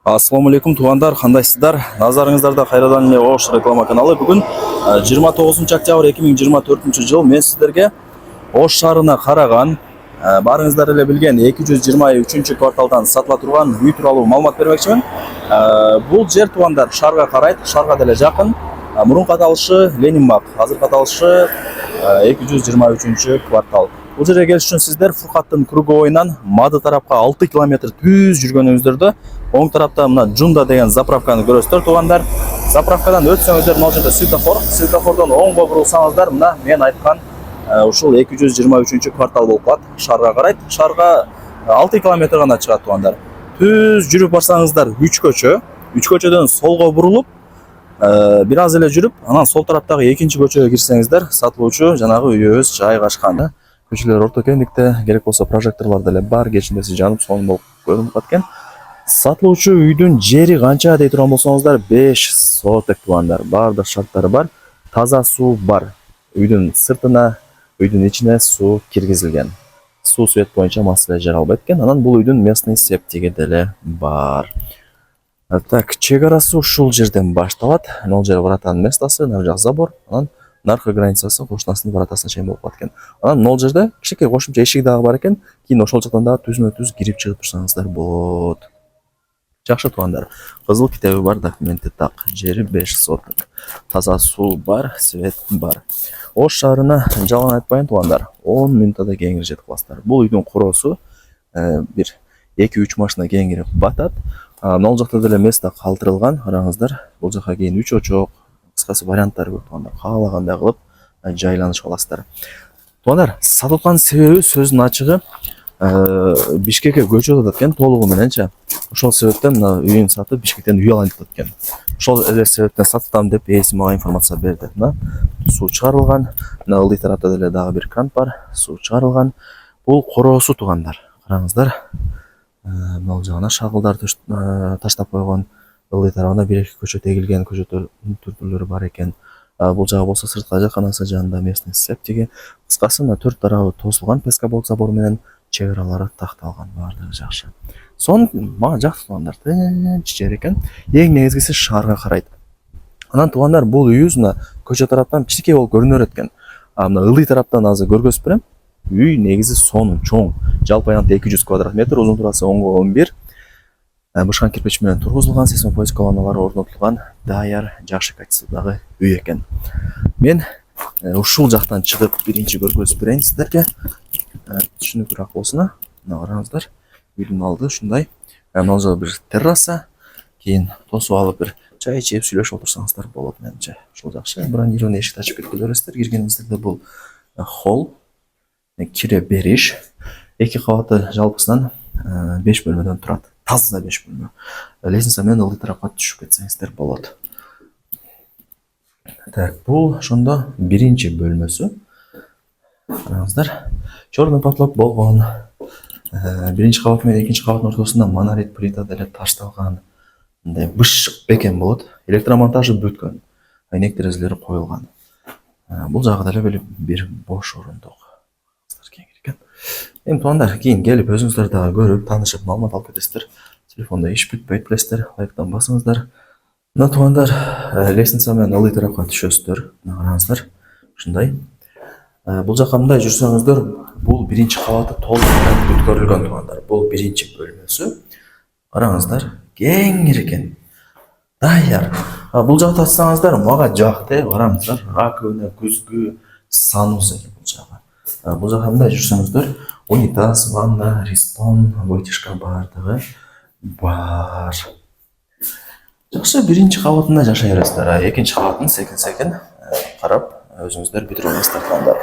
Ассаламу алейкум туғандар, қандайсыздар? Назарыңыздарда қайрадан эле Ош реклама каналы. Бүгін 29 октябрь 2024 жыл мен сіздерге Ош шаарына қараған, барыңыздар эле билген 223 кварталдан сатыла турган үй тууралуу маалымат бермекчимин. Бул жер туғандар шаарга карайт, шаарга деле жакын. Мурунку аталышы Ленин бак, азыркы аталышы 223 квартал. Бұл жерге келіш үшін сіздер Фуркаттын круговойынан Мады тарапқа 6 километр түз жүргөнүңүздөрдө оң тарапта мына Жунда деген заправканы көрөсүздөр туғандар. Заправкадан өтсөңүздөр мына жерде светофордон оңго бурулсаңыздар мына мен айткан ушул 223 квартал болуп калат. Шаарга карайт. Шаарга 6 километр гана чыгат туғандар. Түз жүрүп барсаңыздар 3 көчө. 3 көчөдөн солго бурулуп бир аз эле жүрүп, анан сол тараптагы экинчи көчөгө кирсеңиздер сатылуучу жанагы үйүбүз жайгашкан. Көчөлөр орто кеңдикте, керек болсо прожекторлор деле бар, кечиндеси жанып сонун болуп көрүнүп калат. Сатылуучу үйдүн жери канча дей турган болсоңуздар 5 соток туғандар. Бардык шарттары бар. Таза суу бар. Үйдүн сыртына, үйдүн ичине суу киргизилген. Суу свет боюнча маселе жаралбайт экен. Анан бул үйдүн местный септиги деле бар. Так, чек арасы ушул жерден башталат. Ал жер вратанын местасы, нары жак забор, анан наркы границасы кошунасынын вратасына чейин болуп калат экен. Анан могул жерде кичинекей кошумча эшиги дагы бар экен. Кийин ошол жактан дагы түзмө-түз кирип чыгып турсаңыздар болот. Жакшы туғандар. Кызыл китеби бар, документи так. Жери 5 соток. Таза суу бар, свет бар. Ош шаарына жалган айтпайын туғандар. 10 минутада кеңири жетип каласыздар. Бул үйдүн куроосу бир 2-3 машина кеңири батат. Могул жакта деле место калтырылган. Караңыздар. Бул жака кийин 3 очок, кыскасы варианттары көп туғандар. Каалагандай кылып жайланышып аласыздар. Туғандар, сатылган себеби сөздүн ачыгы Бишкекке көчүп атат экен толугу мененчи. Ошол себептен үйүн сатып Бишкектен үй алайын деп атат экен. Ошол эле себептен сатам деп ээси мага информация берди. Суу чыгарылган, мына ылдый тарапта деле дагы бир кран бар, суу чыгарылган. Бул короосу туғандар. Караңыздар. Могул жагына шагылдар таштап койгон. Ылдый тарабына бир-эки көчө тегилген, көчө түртүлөрү бар экен. Бул жагы болсо сырткы жаканасы жанында местный септиги. Кыскасы мына төрт тарабы тосулган пескабол забор менен чек аралары такталган, баардыгы жакшы. Сон мага жакты туғандар. Тынч жер экен. Эң негизгиси шаарга карайт. Анан туғандар бул үйүбүз мына көчө тараптан кичинекей болуп көрүнөр экен. Мына ылдый тараптан азыр көргөзүп берем. Үй негизи сонун, чоң. Жалпы аянты 200 квадрат метр, узун турасы 10-11. Бышкан кирпич менен тургузулган, сейсмопоиск колоналары орнотулган, даяр, жакшы качестводагы үй экен. Мен ушул жактан чыгып биринчи көргөзүп берейин сиздерге. Түшүнүктүүрөөк болсун. Мына караңыздар. Үйдүн алды ушундай. Мына жерде бир терраса, кийин тосуп алып бир чай ичип сүйлөшүп отурсаңыздар болот менимче. Ушул жакшы. Бронированный эшикти ачып кетип көрөсүздөр. Киргениңиздерде бул холл, кире бериш. 2 кабаты жалпысынан 5 бөлмөдөн турат. Таза 5 бөлмө. Лестница менен ылдый тарапка түшүп кетсеңиздер болот. Так, бул ошондо биринчи бөлмөсү. Караңыздар. Чорный потолок болгон. Биринчи кабат менен экинчи кабаттын ортосунда монолит плита деле ташталган. Мындай бышык бекен болот. Электромонтажы бүткөн. Айнек терезелери коюлган. Бул жагы деле бир бош орундук. Кеңири экен. Эми туғандар, кийин келип өзүңүздөр дагы көрүп, таанышып маалымат алып кетесиздер. Телефондо иш бүтпөйт билесиздер. Лайктан басыңыздар. Мына туғандар, лестница менен ылдый тарапка түшөсүздөр. Мына караңыздар. Ушундай. Бул жака мындай жүрсөңүздөр, бул биринчи кабаты толук бүткөрүлгөн туғандар. Бул биринчи бөлмөсү. Караңыздар, кеңири экен. Даяр. Бул жакты ачсаңыздар, мага жакты, караңыздар. Раковина, күзгү, санузел бул жагы. Бул жака мындай жүрсөңүздөр, унитаз, ванна, ристон, вытяжка бардыгы бар. Жакшы, биринчи кабатында жашай бересиздер. Экинчи кабатын секин-секин карап өзүңүздөр бүтүрүп аласыздар туғандар.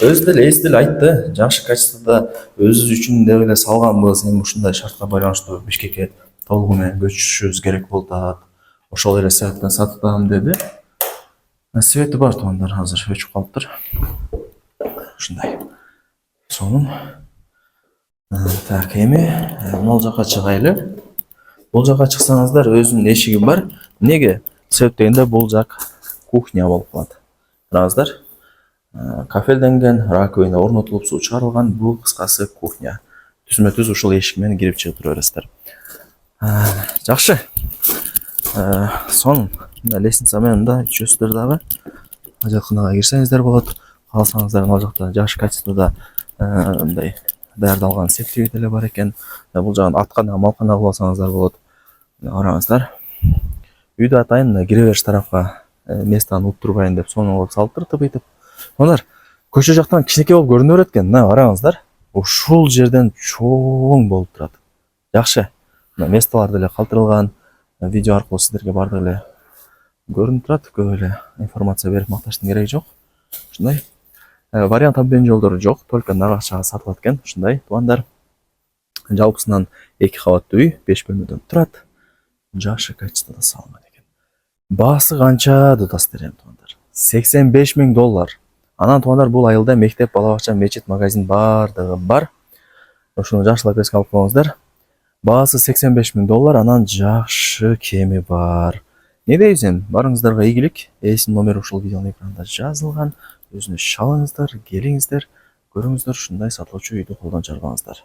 Өзү деле эси деле айтты, жакшы качествода өзү үчүн деп эле салганбыз. Эми ушундай шартка байланыштуу Бишкекке толугу менен көчүшүбүз керек болуп атат. Ошол эле себептен сатам деди. Свети бар туғандар, азыр өчүп калыптыр. Ушундай. Сонун. Так, эми могул жака чыгайлы. Бул жака чыксаңыздар, өзүнүн эшиги бар. Эмнеге? Себеп дегенде бул жак кухня болуп калат. Караңыздар. Кафелденген, раковина орнотулуп, суу чыгарылган. Бул кыскасы кухня. Түзмө-түз ушул эшик менен кирип чыгып тура бересиздер. Жакшы. Сонун лестница менен да ичесиздер дагы. Ажалкынага кирсеңиздер болот. Кааласаңыздар ал жакта жакшы качествода мындай даярдалган септиги деле бар экен. Бул жагын аткана, малкана кылып алсаңыздар болот. Караңыздар. Үйдө атайын кире бериш тарафка местаны уттурбайын деп сонун кылып салыптыр тыпыйтып. Ондар көчө жактан кичинекей болуп көрүнө берет экен. Мына караңыздар. Ушул жерден чоң болуп турат. Жакшы. Мына месталар деле калтырылган. Видео аркылуу сиздерге бардыгы эле көрүнүп турат. Көп эле информация берип макташтын кереги жок. Ушундай вариант обмен жолдору жок, только нагашага сатылат экен. Ушундай туугандар. Жалпысынан 2 кабаттуу үй, 5 бөлмөдөн турат. Жакшы качествода салынган экен. Баасы канча дутасыздар эми туугандар? $85,000. Анан туугандар бул айылда мектеп, бала бакча, мечит, магазин бардыгы бар. Ошону жакшылап эске алып коюңуздар. Баасы $85,000, анан жакшы кеми бар. Не дейсиң? Барыңыздарга ийгилик. Эсим номер ушул видеонун экранында жазылган. Өзүнүз шалыңыздар, келиңиздер, көрүңүздөр, ушундай сатылуучу үйдү колдон чарбаңыздар.